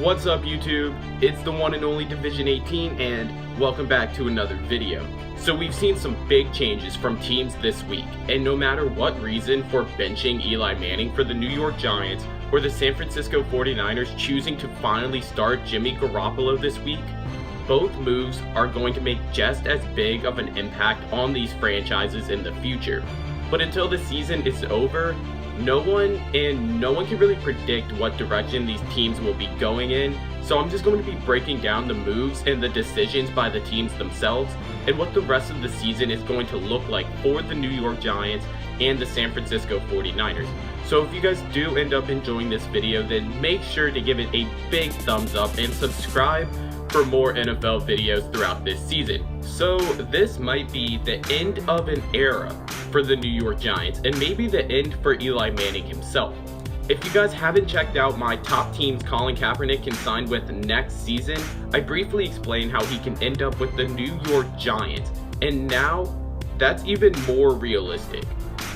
What's up YouTube? It's the one and only Division 18 and welcome back to another video. So we've seen some big changes from teams this week, and no matter what reason for benching Eli Manning for the New York Giants or the San Francisco 49ers choosing to finally start Jimmy Garoppolo this week, both moves are going to make just as big of an impact on these franchises in the future. But until the season is over, no one can really predict what direction these teams will be going in, so I'm just going to be breaking down the moves and the decisions by the teams themselves and what the rest of the season is going to look like for the New York Giants and the San Francisco 49ers. So if you guys do end up enjoying this video, then make sure to give it a big thumbs up and subscribe for more NFL videos throughout this season. So this might be the end of an era for the New York Giants, and maybe the end for Eli Manning himself. If you guys haven't checked out my top teams Colin Kaepernick can sign with next season, I briefly explained how he can end up with the New York Giants, and now that's even more realistic.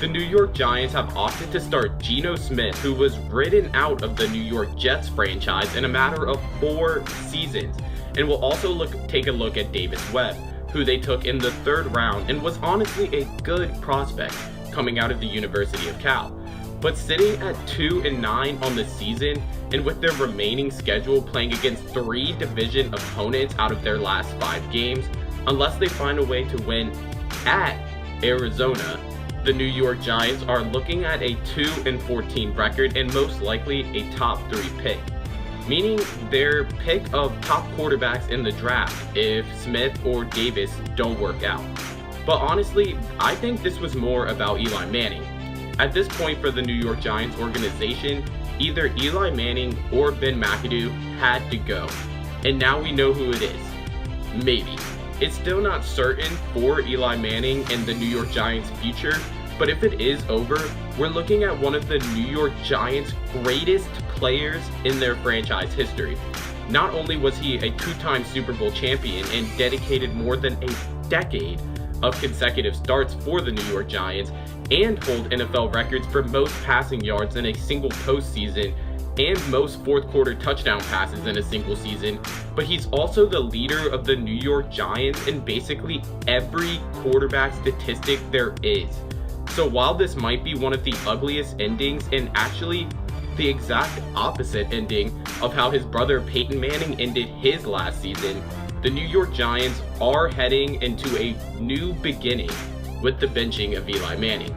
The New York Giants have opted to start Geno Smith, who was ridden out of the New York Jets franchise in a matter of 4 seasons, and will also take a look at Davis Webb, who they took in the 3rd round and was honestly a good prospect coming out of the University of Cal. But sitting at 2-9 on the season, and with their remaining schedule playing against 3 division opponents out of their last 5 games, unless they find a way to win at Arizona, the New York Giants are looking at a 2-14 record and most likely a top 3 pick, meaning their pick of top quarterbacks in the draft if Smith or Davis don't work out. But honestly, I think this was more about Eli Manning. At this point for the New York Giants organization, either Eli Manning or Ben McAdoo had to go. And now we know who it is. Maybe. It's still not certain for Eli Manning and the New York Giants' future, but if it is over, we're looking at one of the New York Giants' greatest players in their franchise history. Not only was he a 2-time Super Bowl champion and dedicated more than a decade of consecutive starts for the New York Giants and hold NFL records for most passing yards in a single postseason and most 4th quarter touchdown passes in a single season, but he's also the leader of the New York Giants in basically every quarterback statistic there is. So while this might be one of the ugliest endings and actually the exact opposite ending of how his brother Peyton Manning ended his last season, the New York Giants are heading into a new beginning with the benching of Eli Manning.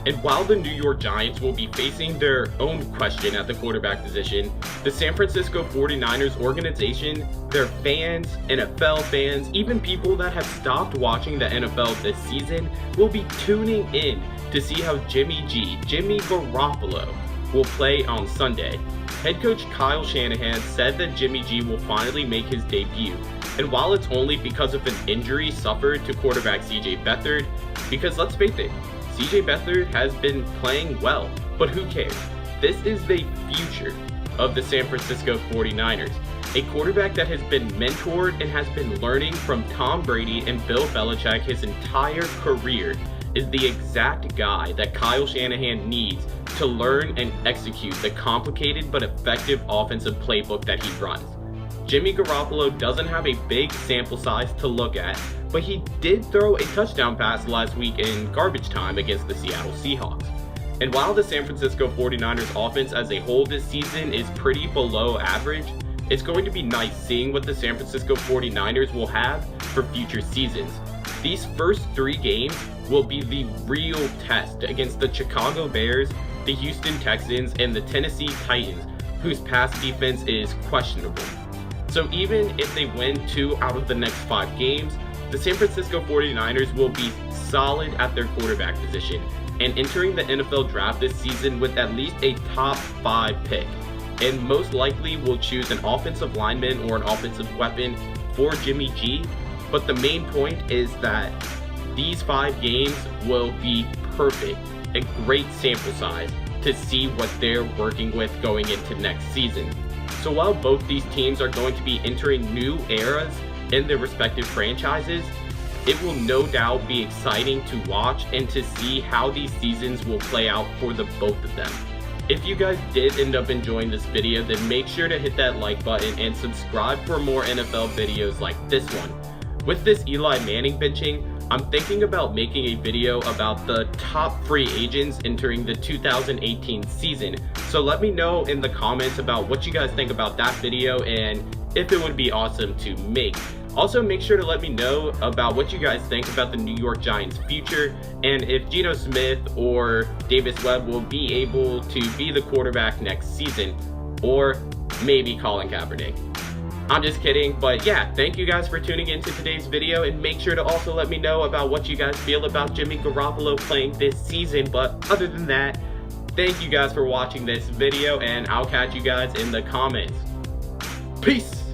And while the New York Giants will be facing their own question at the quarterback position, the San Francisco 49ers organization, their fans, NFL fans, even people that have stopped watching the NFL this season will be tuning in to see how Jimmy Garoppolo, will play on Sunday. Head coach Kyle Shanahan said that Jimmy G will finally make his debut, and while it's only because of an injury suffered to quarterback CJ Bearthard, because let's face it, CJ Bearthard has been playing well, but who cares? This is the future of the San Francisco 49ers. A quarterback that has been mentored and has been learning from Tom Brady and Bill Belichick his entire career is the exact guy that Kyle Shanahan needs to learn and execute the complicated but effective offensive playbook that he runs. Jimmy Garoppolo doesn't have a big sample size to look at, but he did throw a touchdown pass last week in garbage time against the Seattle Seahawks. And while the San Francisco 49ers offense as a whole this season is pretty below average, it's going to be nice seeing what the San Francisco 49ers will have for future seasons. These first 3 games will be the real test against the Chicago Bears, the Houston Texans, and the Tennessee Titans, whose pass defense is questionable. So even if they win 2 out of the next 5 games, the San Francisco 49ers will be solid at their quarterback position and entering the NFL draft this season with at least a top 5 pick, and most likely will choose an offensive lineman or an offensive weapon for Jimmy G. But the main point is that these 5 games will be perfect, a great sample size to see what they're working with going into next season. So while both these teams are going to be entering new eras in their respective franchises, it will no doubt be exciting to watch and to see how these seasons will play out for the both of them. If you guys did end up enjoying this video, then make sure to hit that like button and subscribe for more NFL videos like this one. With this Eli Manning benching, I'm thinking about making a video about the top free agents entering the 2018 season. So let me know in the comments about what you guys think about that video and if it would be awesome to make. Also, make sure to let me know about what you guys think about the New York Giants' future and if Geno Smith or Davis Webb will be able to be the quarterback next season, or maybe Colin Kaepernick. I'm just kidding, but yeah, thank you guys for tuning into today's video, and make sure to also let me know about what you guys feel about Jimmy Garoppolo playing this season. But other than that, thank you guys for watching this video, and I'll catch you guys in the comments. Peace!